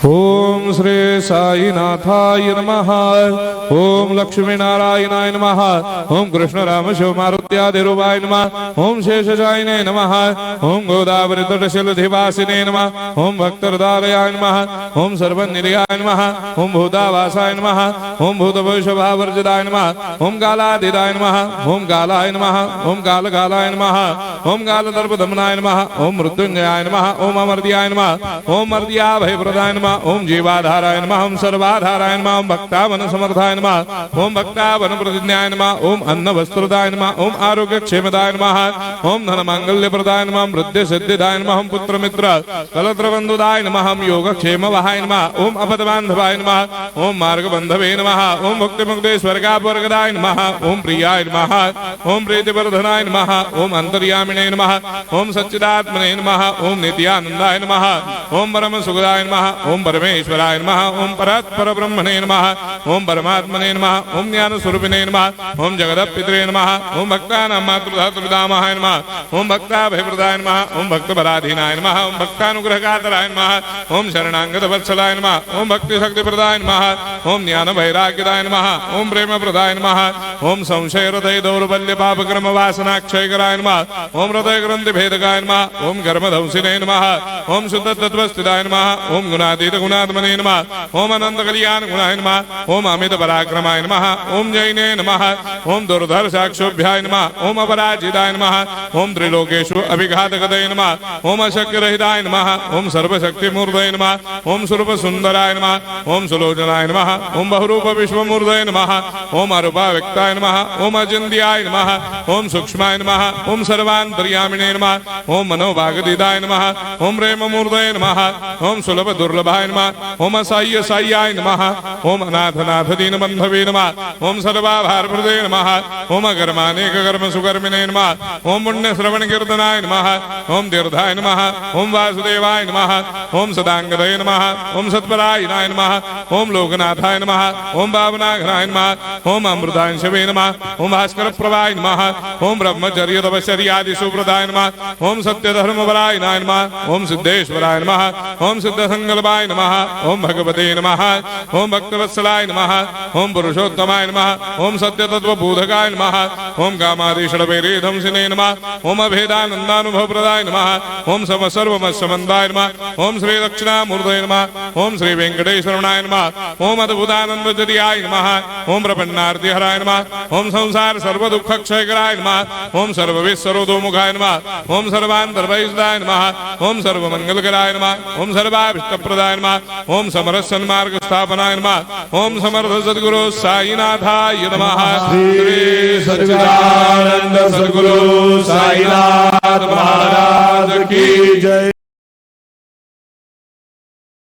ओम श्री साईनाथाय नमः। ओम लक्ष्मी नारायणाय नमः। ओम कृष्ण राम शिव मारुत्यादिरूपाय नमः। ओम शेषशायिने नमः। ओम गोदावरी तटशिलधिवासिने नमः। ओम भक्तहृदयाय नमः। ओम सर्वनिलयाय नमः। ओम भूतावासाय नमः। ओम भूतभविष्यभावर्जिताय नमः। ओम कालातीताय नमः। ओम कालाय नमः। ओम कालकालाय नमः। ओम कालदर्पदमनाय नमः। ओम मृत्युंजयाय नमः। ओम अमर्त्याय नमः। ओम मर्त्याभयप्रदाय नमः। ओम जीवाधाराय नमः। ओम सर्वाधाराय नमः। ओम भक्तावन समर्थाय नमः। ओम भक्तावन प्रतिज्ञाय नमः। ओम अन्न वस्त्रदाय नमः। ओम आरोग्य क्षेमदाय नमः। ओम धन मांगल्य प्रदाय नमः। ओम वृद्धि सिद्धिदाय नमः। ओम पुत्र मित्र कलत्र बंधुदाय नमः। ओम योग क्षेम वहाय नमः। ओम अपद बांधवाय नमः। ओम मार्ग बंधवे नमः। ओम मुक्ति मुक्ति स्वर्गापवर्गदाय नमः। ओम प्रियाय नमः। ओम प्रीतिवर्धनाय नमः। ओम अंतर्यामिने नमः। ओम सच्चिदात्मने नमः। ओम नित्यानंदाय नमः। ओम परम सुखदाय नमः। ओम परमेश्वराय नमः। ओम परात्पर ब्रह्मणे नमः। ओम परमात्मने नमः। ओम ज्ञान स्वरूपिणे नमः। ओम जगदपितरे नमः। ओम भक्तानां मातृधातुर्दामाय नमः। ओम भक्ताभयप्रदाय नमः। ओम भक्तपराधीनाय नमः। ओम भक्तानुग्रहकातराय नमः। ओम शरणागत वत्सलाय नमः। ओम भक्ति शक्ति प्रदाय नमः। ओम ज्ञान वैराग्यदाय नमः। ओम प्रेम प्रदाय नमः। ओम संशय हृदय दौर्बल्य पाप कर्म वासना क्षयकराय नमः। ओम हृदय ग्रंथि भेदकाय नमः। ओम कर्मधंसिने नमः। ओम शुद्ध तत्वस्थिताय नमः। ओम गुणातीत गुणात्मने नमः। ओम अनंत कल्याण गुणाय नमः। ओम अमित पराक्रमाय नमः। ओम जैने नमः। ओम दुर्धर्षाक्षोभ्याय नमः। ओम अपराजिताय नमः। ओम त्रिलोकेषु अभिघातगतये नमः। ओम अशक्यरहिताय नमः। ओम सर्वशक्तिमूर्तये नमः। ओम स्वरूप सुंदराय नमः। ओम सुलोचनाय नमः। ओम बहुरूप विश्वमूर्तये नमः। ओम अरूपाव्यक्ताय नमः। ओम अचिन्त्याय नमः। ओम सूक्ष्माय नमः। ओम सर्वान्तर्यामिने नमः। ओम मनोभागदिदाय नमः। ओम प्रेममूर्तये नमः। ओम सुलभ दुर्लभाय नमः। ओम असाह्य साह्याय नमः। ओम अनाथनाथ दीनबन्धवे नमः। ओम सर्वाभारप्रदे नमः। ओम अकर्मानेक कर्म सुकर्मिणे नमः। ओम पुण्य श्रवण कीर्तनाय नमः। ओम तीर्थाय नमः। ओम वासुदेवाय नमः। ओम सदांगदये नमः। ओम सत्परायणाय नमः। ओम लोकनाथाय नमः। ओम पावनाघनाय नमः। ओम अमृतांशवे नमः। ओम भास्कर प्रभाय नमः। ओम ब्रह्मचर्य तपश्चर्यादि सुप्रदाय नमः। ओम सत्यधर्मपरायणाय नमः। ओम सिद्धेश्वराय नमः। ओम सिद्ध संकल्पाय नमः। ओम भगवते नमः। ओम भक्तवत्सलाय नमः। ओम पुरुषोत्तमाय नमः। ओम सत्यतत्वबोधकाय नमः। ओम कामादिषडभेदंसिने नमः। ओम अभेदानन्दानुभवप्रदाय नमः। ओम सर्वमस्समन्दाय नमः। ओम श्री दक्षिणामूर्तये नमः। ओम श्री वेंकटेश्वराय नमः। ओम अद्भुतानन्दजर्याय नमः। ओम प्रपन्नार्तिहराय नमः। ओम संसार सर्वदुःखक्षयकराय नमः। ओम सर्वविश्वरोधोमुखाय नमः। ओम सर्वान्तर्वैसदाय नमः। ओम सर्वमंगलकराय नमः। ओम सर्वाभीष्टप्रदाय नमः। ओम समरस सन्मार्ग स्थापनाय नमः। ओम समर्थ सद्गुरु साईनाथाय नमः। श्री सच्चिदानंद सद्गुरु साईनाथ महाराज की जय।